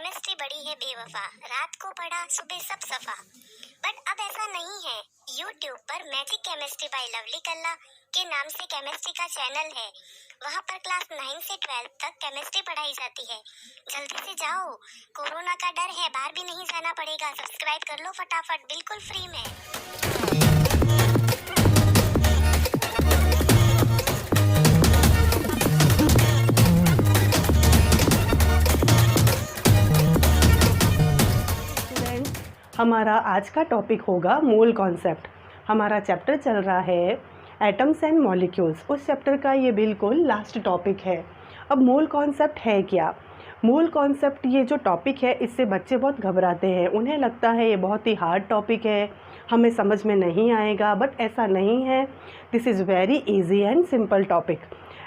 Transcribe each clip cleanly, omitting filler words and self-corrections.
Chemistry बड़ी है बेवफा, रात को पढ़ा सुबह सब सफा। बट अब ऐसा नहीं है। यूट्यूब पर मैजिक केमिस्ट्री बाय लवली कल्ला के नाम से केमिस्ट्री का चैनल है। वहाँ पर क्लास 9 से 12 तक केमिस्ट्री पढ़ाई जाती है। जल्दी से जाओ, कोरोना का डर है, बाहर भी नहीं जाना पड़ेगा। सब्सक्राइब कर लो फटाफट, बिल्कुल फ्री में। हमारा आज का टॉपिक होगा मोल कॉन्सेप्ट। हमारा चैप्टर चल रहा है एटम्स एंड मॉलिक्यूल्स। उस चैप्टर का ये बिल्कुल लास्ट टॉपिक है। अब मोल कॉन्सेप्ट है क्या? मोल कॉन्सेप्ट ये जो टॉपिक है, इससे बच्चे बहुत घबराते हैं। उन्हें लगता है ये बहुत ही हार्ड टॉपिक है, हमें समझ में नहीं आएगा। बट ऐसा नहीं है। This is very easy and simple topic.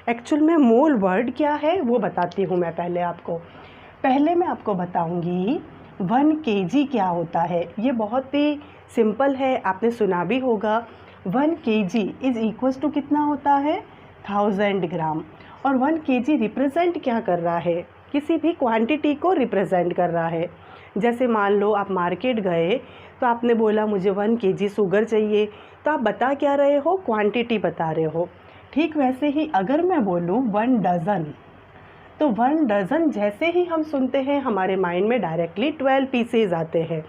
Actual में मोल वर्ड क्या है वो बताती हूँ मैं पहले मैं आपको बताऊँगी 1 kg क्या होता है। ये बहुत ही सिंपल है, आपने सुना भी होगा। 1 kg इज़ इक्वल्स टू कितना होता है? 1000 ग्राम। और 1 kg रिप्रेजेंट क्या कर रहा है? किसी भी क्वांटिटी को रिप्रेजेंट कर रहा है। जैसे मान लो आप मार्केट गए तो आपने बोला मुझे 1 kg शुगर चाहिए, तो आप बता क्या रहे हो? क्वांटिटी बता रहे हो। ठीक वैसे ही अगर मैं बोलूँ 1 डज़न, तो 1 डज़न जैसे ही हम सुनते हैं हमारे माइंड में डायरेक्टली 12 पीसेज आते हैं।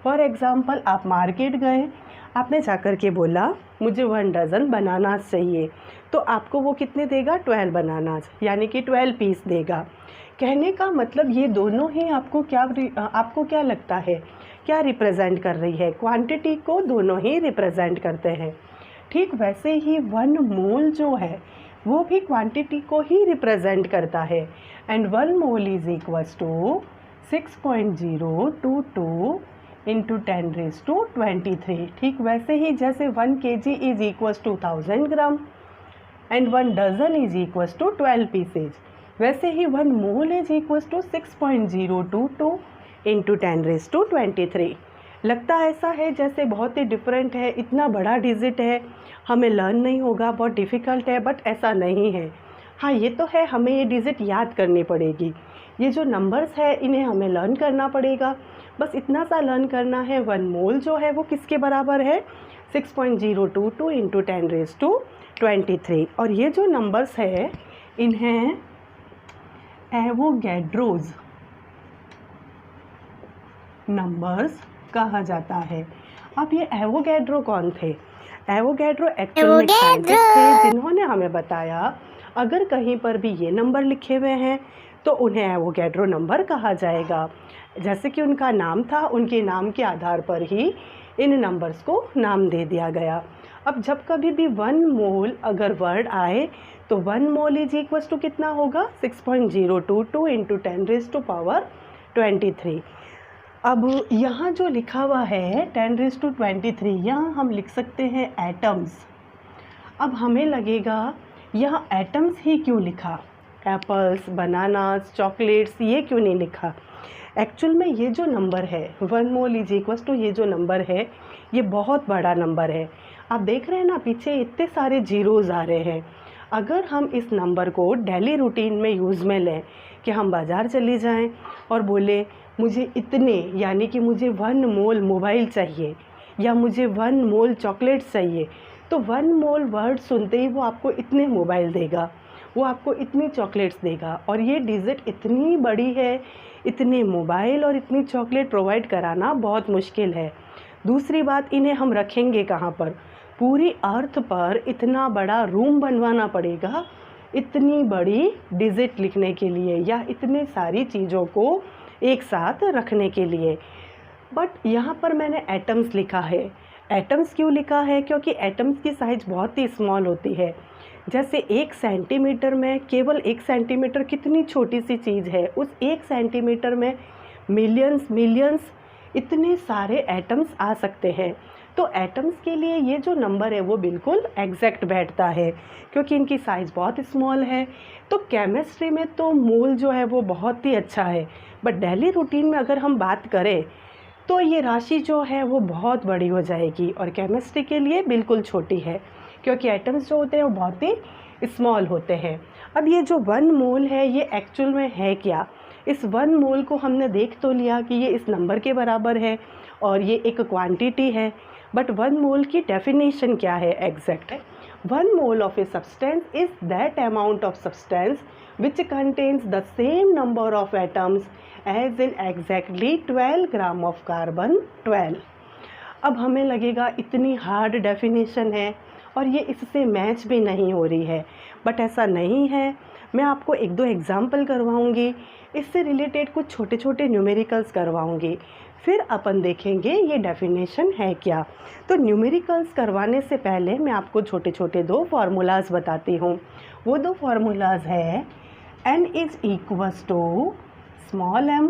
फॉर एग्ज़ाम्पल आप मार्केट गए, आपने जाकर के बोला मुझे 1 डज़न बनानास चाहिए, तो आपको वो कितने देगा? 12 बनानास, यानी कि 12 पीस देगा। कहने का मतलब ये दोनों ही आपको क्या लगता है, क्या रिप्रेजेंट कर रही है? क्वांटिटी को दोनों ही रिप्रेजेंट करते हैं। ठीक वैसे ही 1 मोल जो है वो भी क्वांटिटी को ही रिप्रेजेंट करता है। And 1 mole is equals to 6.022 into 10⁻23। ठीक वैसे ही जैसे 1 kg is equals to 1000 gram and 1 dozen is equals to 12 pieces, वैसे ही 1 mole is equals to 6.022 into 10⁻23। लगता ऐसा है जैसे बहुत ही डिफरेंट है, इतना बड़ा डिजिट है, हमें लर्न नहीं होगा, बहुत डिफ़िकल्ट है। बट ऐसा नहीं है। हाँ ये तो है, हमें ये डिजिट याद करनी पड़ेगी। ये जो नंबर्स है इन्हें हमें लर्न करना पड़ेगा। बस इतना सा लर्न करना है। 1 मोल जो है वो किसके बराबर है? 6.022 इंटू 10⁻23। और ये जो नंबर्स है इन्हें एवोगैड्रोज नंबर्स कहा जाता है। अब ये एवोगैड्रो कौन थे? एवोगैड्रो एक्चुअल में साइंटिस्ट थे जिन्होंने हमें बताया अगर कहीं पर भी ये नंबर लिखे हुए हैं तो उन्हें एवोगैड्रो नंबर कहा जाएगा। जैसे कि उनका नाम था, उनके नाम के आधार पर ही इन नंबर्स को नाम दे दिया गया। अब जब कभी भी 1 मोल अगर वर्ड आए तो 1 मोल इज इक्वल्स टू कितना होगा? 6.022 इंटू 10⁻23। अब यहाँ जो लिखा हुआ है 10⁻23, यहाँ हम लिख सकते हैं एटम्स। अब हमें लगेगा यहाँ एटम्स ही क्यों लिखा? एप्पल्स, बनानास, चॉकलेट्स ये क्यों नहीं लिखा? एक्चुअल में ये जो नंबर है 1 मोल इज इक्वल्स टू, ये जो नंबर है ये बहुत बड़ा नंबर है। आप देख रहे हैं ना पीछे इतने सारे जीरोज़ आ रहे हैं। अगर हम इस नंबर को डेली रूटीन में यूज़ में लें कि हम बाज़ार चले जाएं और बोले मुझे इतने, यानी कि मुझे 1 मोल मोबाइल चाहिए या मुझे 1 मोल चॉकलेट्स चाहिए, तो 1 मोल वर्ड सुनते ही वो आपको इतने मोबाइल देगा, वो आपको इतनी चॉकलेट्स देगा। और ये डिजिट इतनी बड़ी है, इतने मोबाइल और इतनी चॉकलेट प्रोवाइड कराना बहुत मुश्किल है। दूसरी बात, इन्हें हम रखेंगे कहाँ पर? पूरी अर्थ पर इतना बड़ा रूम बनवाना पड़ेगा इतनी बड़ी डिजिट लिखने के लिए या इतने सारी चीज़ों को एक साथ रखने के लिए। बट यहाँ पर मैंने एटम्स लिखा है। एटम्स क्यों लिखा है? क्योंकि एटम्स की साइज़ बहुत ही स्मॉल होती है। जैसे 1 सेंटीमीटर में, केवल 1 सेंटीमीटर कितनी छोटी सी चीज़ है, उस 1 सेंटीमीटर में मिलियंस इतने सारे एटम्स आ सकते हैं। तो एटम्स के लिए ये जो नंबर है वो बिल्कुल एग्जैक्ट बैठता है क्योंकि इनकी साइज़ बहुत स्मॉल है। तो केमिस्ट्री में तो मोल जो है वो बहुत ही अच्छा है, बट डेली रूटीन में अगर हम बात करें तो ये राशि जो है वो बहुत बड़ी हो जाएगी और केमिस्ट्री के लिए बिल्कुल छोटी है क्योंकि एटम्स जो होते हैं वो बहुत ही स्मॉल होते हैं। अब ये जो 1 मोल है ये एक्चुअल में है क्या? इस 1 मोल को हमने देख तो लिया कि ये इस नंबर के बराबर है और ये एक क्वांटिटी है, बट 1 मोल की डेफिनेशन क्या है exact? 1 mole of a substance is that amount of substance which contains the same number of atoms as in exactly 12 gram of carbon 12। अब हमें लगेगा इतनी हार्ड डेफिनेशन है और ये इससे मैच भी नहीं हो रही है, बट ऐसा नहीं है। मैं आपको 1-2 एग्जाम्पल करवाऊंगी, इससे रिलेटेड कुछ छोटे छोटे न्यूमेरिकल्स करवाऊंगी, फिर अपन देखेंगे ये डेफिनेशन है क्या। तो न्यूमेरिकल्स करवाने से पहले मैं आपको छोटे छोटे 2 फार्मूलाज बताती हूँ। वो 2 फार्मूलाज है n is equals to small m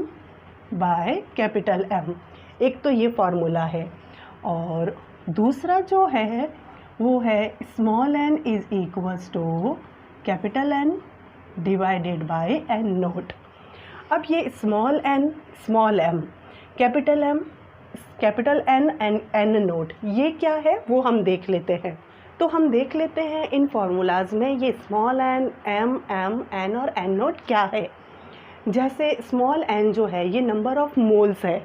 by capital M। एक तो ये फार्मूला है और दूसरा जो है वो है small n is equals to capital N divided by n naught. अब ये small n small m capital M capital N and n naught ये क्या है वो हम देख लेते हैं। तो हम देख लेते हैं इन फार्मूलाज में ये स्मॉल n m n और n नोट क्या है। जैसे स्मॉल n जो है ये नंबर ऑफ मोल्स है,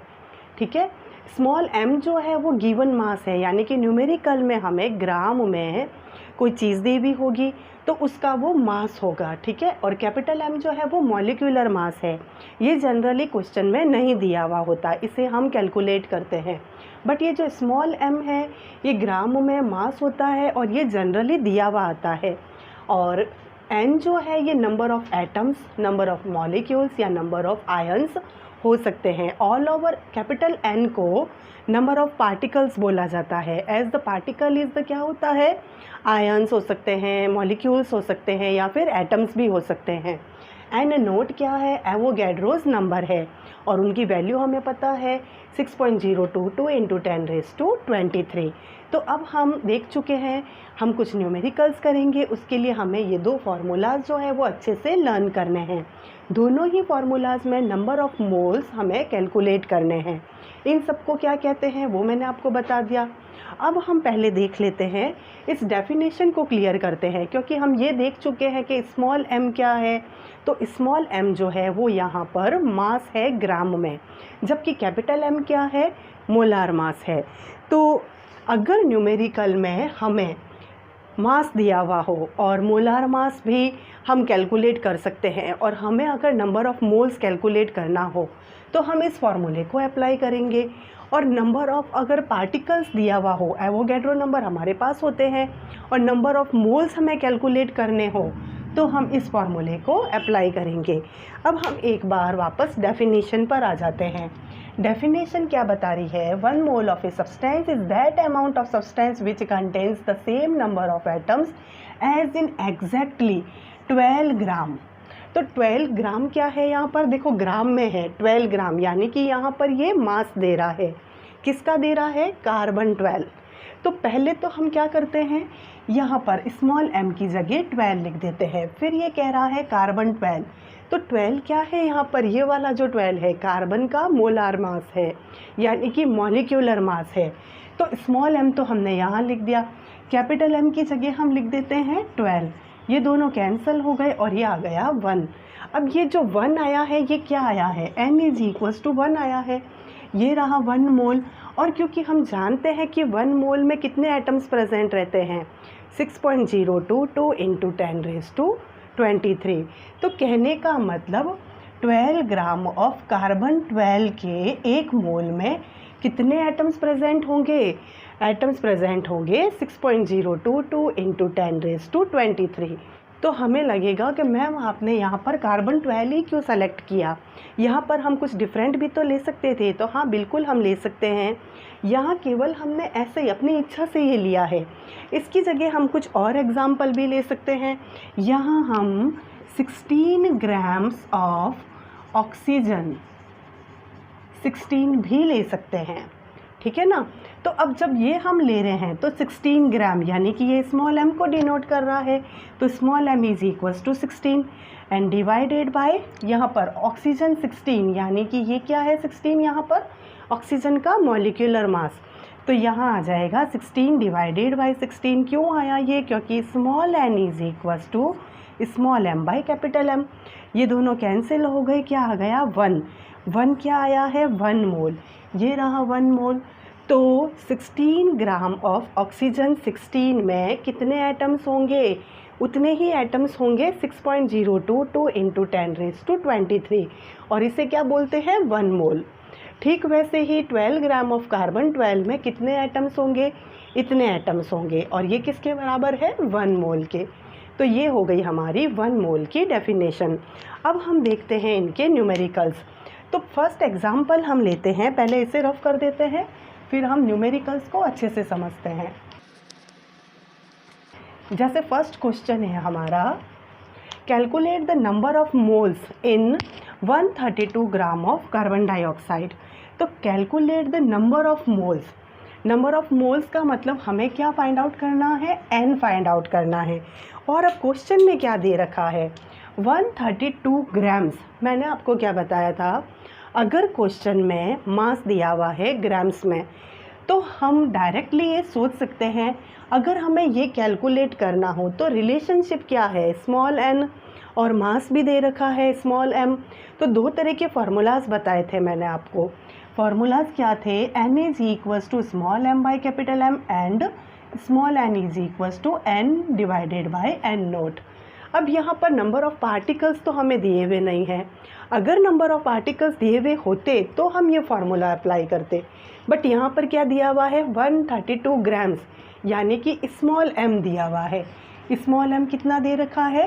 ठीक है। स्मॉल m जो है वो गिवन मास है, यानी कि न्यूमेरिकल में हमें ग्राम में कोई चीज़ दी भी होगी तो उसका वो मास होगा, ठीक है। और कैपिटल M जो है वो मॉलिक्यूलर मास है, ये जनरली क्वेश्चन में नहीं दिया हुआ होता, इसे हम कैलकुलेट करते हैं। बट ये जो स्मॉल m है ये ग्राम में मास होता है और ये जनरली दिया हुआ आता है। और n जो है ये number of atoms, number of molecules या नंबर ऑफ आयंस हो सकते हैं। ऑल ओवर कैपिटल N को नंबर ऑफ पार्टिकल्स बोला जाता है। As the particle is the क्या होता है, आयंस हो सकते हैं, मॉलिक्यूल्स हो सकते हैं या फिर एटम्स भी हो सकते हैं। n नोट क्या है, एवोगैड्रोस नंबर है और उनकी वैल्यू हमें पता है 6.022 इंटू 10⁻23। तो अब हम देख चुके हैं, हम कुछ न्यूमेरिकल्स करेंगे, उसके लिए हमें ये 2 फार्मूलाज जो है वो अच्छे से लर्न करने हैं। दोनों ही फार्मूलाज में नंबर ऑफ़ मोल्स हमें कैलकुलेट करने हैं। इन सबको क्या कहते हैं वो मैंने आपको बता दिया। अब हम पहले देख लेते हैं, इस डेफिनेशन को क्लियर करते हैं, क्योंकि हम ये देख चुके हैं कि स्मॉल m क्या है। तो स्मॉल m जो है वो यहाँ पर मास है ग्राम में, जबकि कैपिटल M क्या है, मोलार मास है। तो अगर न्यूमेरिकल में हमें मास दिया हुआ हो और मोलार मास भी हम कैलकुलेट कर सकते हैं और हमें अगर नंबर ऑफ़ मोल्स कैलकुलेट करना हो तो हम इस फार्मूले को अप्लाई करेंगे। और नंबर ऑफ़ अगर पार्टिकल्स दिया हुआ हो, एवोगैड्रो नंबर हमारे पास होते हैं और नंबर ऑफ़ मोल्स हमें कैलकुलेट करने हो तो हम इस फार्मूले को अप्लाई करेंगे। अब हम एक बार वापस डेफिनेशन पर आ जाते हैं। डेफिनेशन क्या बता रही है, 1 mole of a substance is that amount of substance which contains the same number of atoms as in exactly 12 gram. तो 12 ग्राम क्या है, यहाँ पर देखो ग्राम में है 12 ग्राम, यानी कि यहाँ पर ये मास दे रहा है। किसका दे रहा है, कार्बन 12। तो पहले तो हम क्या करते हैं, यहाँ पर स्मॉल m की जगह 12 लिख देते हैं। फिर ये कह रहा है कार्बन 12, तो 12 क्या है यहाँ पर, ये वाला जो 12 है कार्बन का मोलार मास है, यानी कि मॉलिक्यूलर मास है। तो स्मॉल m तो हमने यहाँ लिख दिया, कैपिटल M की जगह हम लिख देते हैं 12। ये दोनों कैंसिल हो गए और ये आ गया 1। अब ये जो 1 आया है ये क्या आया है, n इज़ इक्वल्स टू 1 आया है, ये रहा 1 मोल। और क्योंकि हम जानते हैं कि 1 मोल में कितने एटम्स प्रेजेंट रहते हैं, 6.022 इंटू 10⁻23। तो कहने का मतलब 12 ग्राम ऑफ कार्बन 12 के 1 मोल में कितने एटम्स प्रेजेंट होंगे, एटम्स प्रेजेंट होंगे 6.022 इंटू 10⁻23। तो हमें लगेगा कि मैम आपने यहाँ पर कार्बन 12 ही क्यों सेलेक्ट किया, यहाँ पर हम कुछ डिफरेंट भी तो ले सकते थे। तो हाँ बिल्कुल हम ले सकते हैं, यहाँ केवल हमने ऐसे ही अपनी इच्छा से ये लिया है। इसकी जगह हम कुछ और एग्जाम्पल भी ले सकते हैं। यहाँ हम 16 ग्राम्स ऑफ ऑक्सीजन 16 भी ले सकते हैं, ठीक है ना। तो अब जब ये हम ले रहे हैं तो 16 ग्राम यानी कि ये स्मॉल m को डिनोट कर रहा है, तो small m is equals to 16 and divided by यहाँ पर ऑक्सीजन 16, यानी कि ये क्या है 16 यहाँ पर ऑक्सीजन का मॉलिक्यूलर मास। तो यहाँ आ जाएगा 16 डिवाइडेड बाय 16। क्यों आया ये, क्योंकि small n is equals to small m by capital M। ये दोनों कैंसिल हो गए, क्या आ गया 1। 1 क्या आया है 1 मोल, ये रहा 1 मोल। तो 16 ग्राम ऑफ ऑक्सीजन 16 में कितने एटम्स होंगे, उतने ही एटम्स होंगे 6.022 इंटू 10⁻23 और इसे क्या बोलते हैं 1 मोल। ठीक वैसे ही 12 ग्राम ऑफ कार्बन 12 में कितने एटम्स होंगे, इतने एटम्स होंगे और ये किसके बराबर है 1 मोल के। तो ये हो गई हमारी 1 मोल की डेफिनेशन। अब हम देखते हैं इनके न्यूमेरिकल्स। तो फर्स्ट एग्जांपल हम लेते हैं, पहले इसे रफ कर देते हैं फिर हम न्यूमेरिकल्स को अच्छे से समझते हैं। जैसे फर्स्ट क्वेश्चन है हमारा, calculate the number of moles in 132 gram of carbon dioxide. तो calculate the number of moles, number of moles का मतलब हमें क्या फाइंड आउट करना है, n फाइंड आउट करना है। और अब क्वेश्चन में क्या दे रखा है 132 ग्राम्स। मैंने आपको क्या बताया था, अगर क्वेश्चन में मास दिया हुआ है ग्राम्स में तो हम डायरेक्टली ये सोच सकते हैं, अगर हमें ये कैलकुलेट करना हो तो रिलेशनशिप क्या है, स्मॉल n और मास भी दे रखा है स्मॉल m। तो दो तरह के फार्मूलाज बताए थे मैंने आपको। फार्मूलाज क्या थे, n is equals to small m by capital M and small n is equals to n divided by n naught. अब यहाँ पर नंबर ऑफ़ पार्टिकल्स तो हमें दिए हुए नहीं हैं, अगर नंबर ऑफ़ पार्टिकल्स दिए हुए होते तो हम ये फार्मूला अप्लाई करते, बट यहाँ पर क्या दिया हुआ है 132 ग्राम्स, यानी कि स्मॉल m दिया हुआ है। स्मॉल m कितना दे रखा है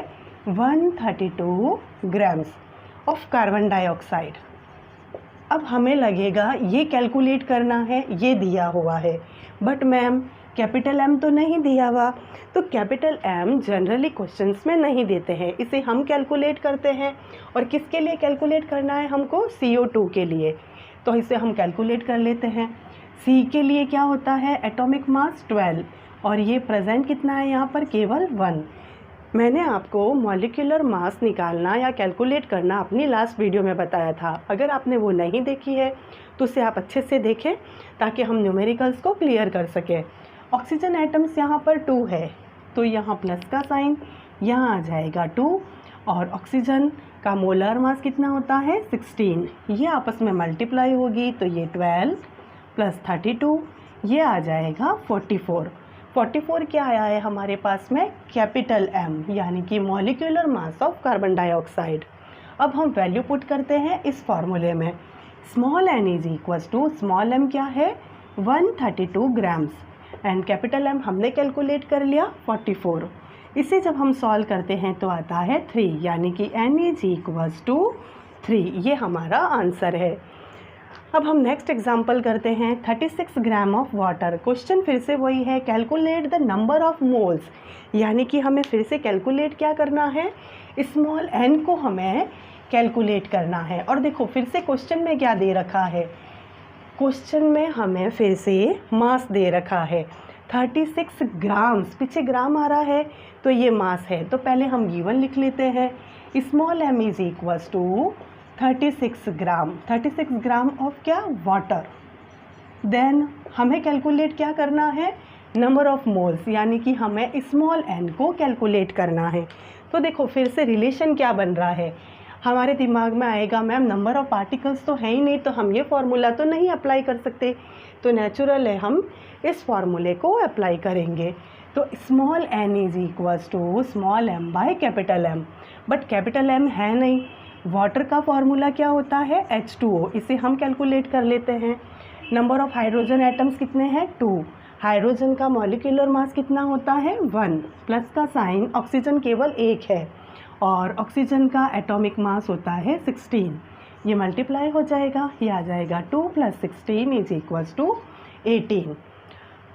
132 ग्राम्स ऑफ कार्बन डाइऑक्साइड। अब हमें लगेगा ये कैलकुलेट करना है, ये दिया हुआ है, बट मैम कैपिटल M तो नहीं दिया हुआ। तो कैपिटल M जनरली क्वेश्चंस में नहीं देते हैं, इसे हम कैलकुलेट करते हैं। और किसके लिए कैलकुलेट करना है हमको, CO2 के लिए। तो इसे हम कैलकुलेट कर लेते हैं। C के लिए क्या होता है, एटॉमिक मास 12 और ये प्रेजेंट कितना है यहाँ पर, केवल 1। मैंने आपको मॉलिक्यूलर मास निकालना या कैलकुलेट करना अपनी लास्ट वीडियो में बताया था, अगर आपने वो नहीं देखी है तो उसे आप अच्छे से देखें ताकि हम न्यूमेरिकल्स को क्लियर कर सकें। ऑक्सीजन एटम्स यहाँ पर 2 है तो यहाँ प्लस का साइन, यहाँ आ जाएगा 2 और ऑक्सीजन का मोलर मास कितना होता है 16, ये आपस में मल्टीप्लाई होगी तो ये 12 प्लस 32 ये आ जाएगा 44। 44 क्या आया है हमारे पास में, कैपिटल M यानी कि molecular mass of carbon dioxide. अब हम वैल्यू पुट करते हैं इस फार्मूले में, small n is equals to small m क्या है 132 ग्राम्स एंड कैपिटल M हमने कैलकुलेट कर लिया 44। इसे जब हम सॉल्व करते हैं तो आता है 3, यानी कि n इज इक्वल्स टू 3, ये हमारा आंसर है। अब हम नेक्स्ट एग्जांपल करते हैं 36 ग्राम ऑफ वाटर। क्वेश्चन फिर से वही है, calculate the number of moles, यानी कि हमें फिर से कैलकुलेट क्या करना है, स्मॉल n को हमें कैलकुलेट करना है। और देखो फिर से क्वेश्चन में क्या दे रखा है, क्वेश्चन में हमें फिर से मास दे रखा है 36 ग्राम्स, पीछे ग्राम आ रहा है तो ये मास है। तो पहले हम गिवन लिख लेते हैं, small m is equals to 36 gram, 36 gram of क्या, वाटर। देन हमें कैलकुलेट क्या करना है, नंबर ऑफ मोल्स, यानी कि हमें स्मॉल n को कैलकुलेट करना है। तो देखो फिर से रिलेशन क्या बन रहा है, हमारे दिमाग में आएगा मैम नंबर ऑफ़ पार्टिकल्स तो है ही नहीं तो हम ये फार्मूला तो नहीं अप्लाई कर सकते, तो नेचुरल है हम इस फार्मूले को अप्लाई करेंगे। तो small n is equals to small m by capital M, but capital M है नहीं। वाटर का फार्मूला क्या होता है H2O, इसे हम कैलकुलेट कर लेते हैं। नंबर ऑफ़ हाइड्रोजन एटम्स कितने हैं 2, हाइड्रोजन का मॉलिक्यूलर मास कितना होता है 1, प्लस का साइन, ऑक्सीजन केवल 1 है और ऑक्सीजन का एटॉमिक मास होता है 16, ये मल्टीप्लाई हो जाएगा, ये आ जाएगा 2 + 16 इज इक्वल्स टू 18।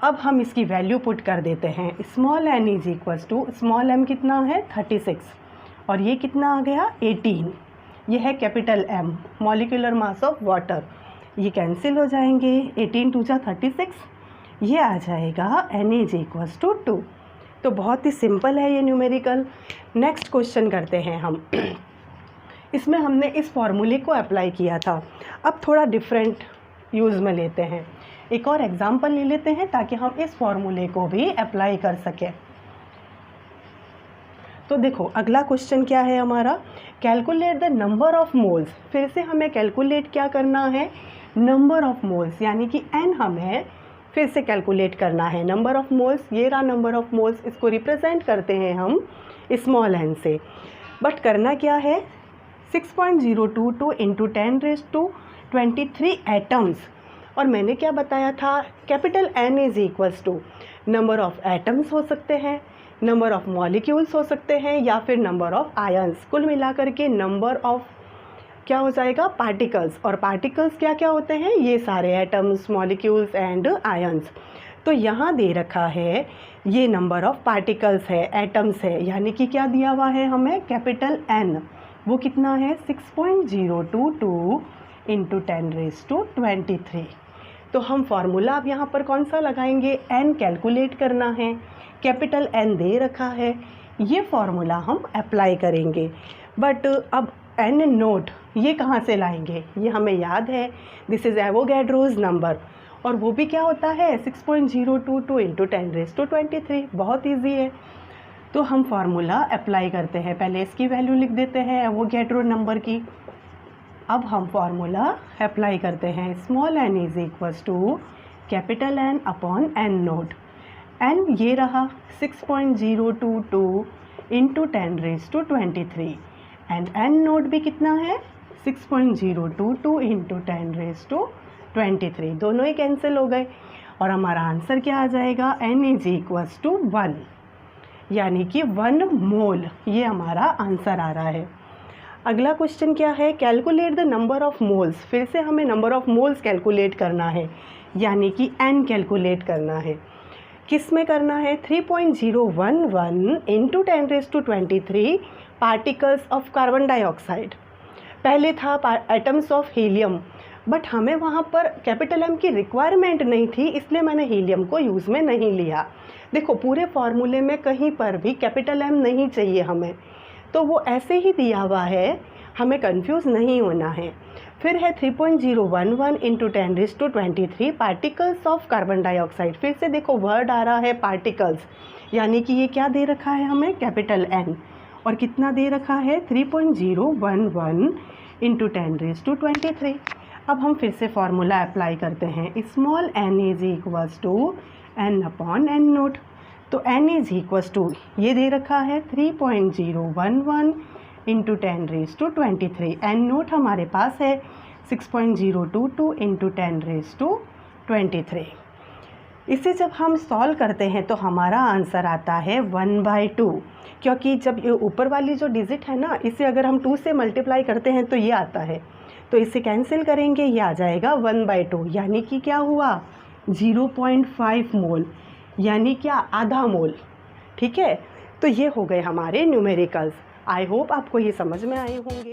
अब हम इसकी वैल्यू पुट कर देते हैं, small n is equals to small m कितना है 36 और ये कितना आ गया 18, ये है capital M molecular mass of water, ये कैंसिल हो जाएंगे, 18 × 2 = 36, ये आ जाएगा n इज इक्वल्स टू 2। तो बहुत ही सिंपल है ये न्यूमेरिकल। नेक्स्ट क्वेश्चन करते हैं हम, इसमें हमने इस फार्मूले को अप्लाई किया था, अब थोड़ा डिफरेंट यूज़ में लेते हैं। एक और एग्जांपल ले लेते हैं ताकि हम इस फार्मूले को भी अप्लाई कर सकें। तो देखो अगला क्वेश्चन क्या है हमारा, calculate the number of moles. फिर से हमें कैलकुलेट क्या करना है, नंबर ऑफ मोल्स, यानी कि n हमें फिर से कैलकुलेट करना है। नंबर ऑफ मोल्स, ये रहा नंबर ऑफ मोल्स, इसको रिप्रेजेंट करते हैं हम स्मॉल n से। बट करना क्या है, 6.022 इंटू 10⁻23 एटम्स। और मैंने क्या बताया था, capital N is equals to number of atoms हो सकते हैं, नंबर ऑफ मॉलिक्यूल्स हो सकते हैं, या फिर नंबर ऑफ आयंस। कुल मिलाकर के नंबर ऑफ क्या हो जाएगा, पार्टिकल्स। और पार्टिकल्स क्या क्या होते हैं, ये सारे एटम्स, मॉलिक्यूल्स एंड आयंस। तो यहाँ दे रखा है ये नंबर ऑफ पार्टिकल्स है, एटम्स है, यानी कि क्या दिया हुआ है हमें, कैपिटल N। वो कितना है, 6.022 इंटू 10⁻23। तो हम फार्मूला अब यहाँ पर कौन सा लगाएंगे, n कैलकुलेट करना है, कैपिटल N दे रखा है, ये फार्मूला हम अप्लाई करेंगे। बट अब n नोट ये कहाँ से लाएंगे, ये हमें याद है, दिस इज़ एवोगैड्रोज नंबर, और वो भी क्या होता है 6.022 इंटू 10⁻23, बहुत ईजी है। तो हम फार्मूला अप्लाई करते हैं, पहले इसकी वैल्यू लिख देते हैं एवोगैड्रो नंबर की। अब हम फार्मूला अप्लाई करते हैं, small n is equals to capital N upon n naught. n ये रहा 6.022 इंटू 10⁻23 एंड n नोट भी कितना है 6.022 इंटू 10⁻23, दोनों ही कैंसिल हो गए और हमारा आंसर क्या आ जाएगा, n इज इक्वल्स टू 1, यानी कि 1 मोल, ये हमारा आंसर आ रहा है। अगला क्वेश्चन क्या है, calculate the number of moles. फिर से हमें नंबर ऑफ मोल्स कैलकुलेट करना है, यानी कि n कैलकुलेट करना है। किस में करना है, 3.011 into 10⁻23 particles of carbon dioxide. पहले था एटम्स ऑफ हीलियम, बट हमें वहाँ पर कैपिटल M की रिक्वायरमेंट नहीं थी, इसलिए मैंने हीलियम को यूज़ में नहीं लिया। देखो पूरे फार्मूले में कहीं पर भी कैपिटल M नहीं चाहिए हमें, तो वो ऐसे ही दिया हुआ है, हमें कंफ्यूज नहीं होना है। फिर है 3.011 into 10⁻23 particles of carbon dioxide. फिर से देखो वर्ड आ रहा है पार्टिकल्स, यानी कि ये क्या दे रखा है हमें, कैपिटल N, और कितना दे रखा है 3.011 इंटू 10⁻23। अब हम फिर से फार्मूला अप्लाई करते हैं, small n is equals to n upon n naught. तो n इज इक्वल्स टू ये दे रखा है 3.011 इंटू 10⁻23, n नोट हमारे पास है 6.022 इंटू 10⁻23। इसे जब हम सॉल्व करते हैं तो हमारा आंसर आता है 1/2, क्योंकि जब ये ऊपर वाली जो डिजिट है ना, इसे अगर हम 2 से मल्टीप्लाई करते हैं तो ये आता है, तो इसे कैंसिल करेंगे, ये आ जाएगा 1/2, यानी कि क्या हुआ 0.5 मोल, यानी क्या आधा मोल। ठीक है, तो ये हो गए हमारे न्यूमेरिकल्स। आई होप आपको ये समझ में आए होंगे।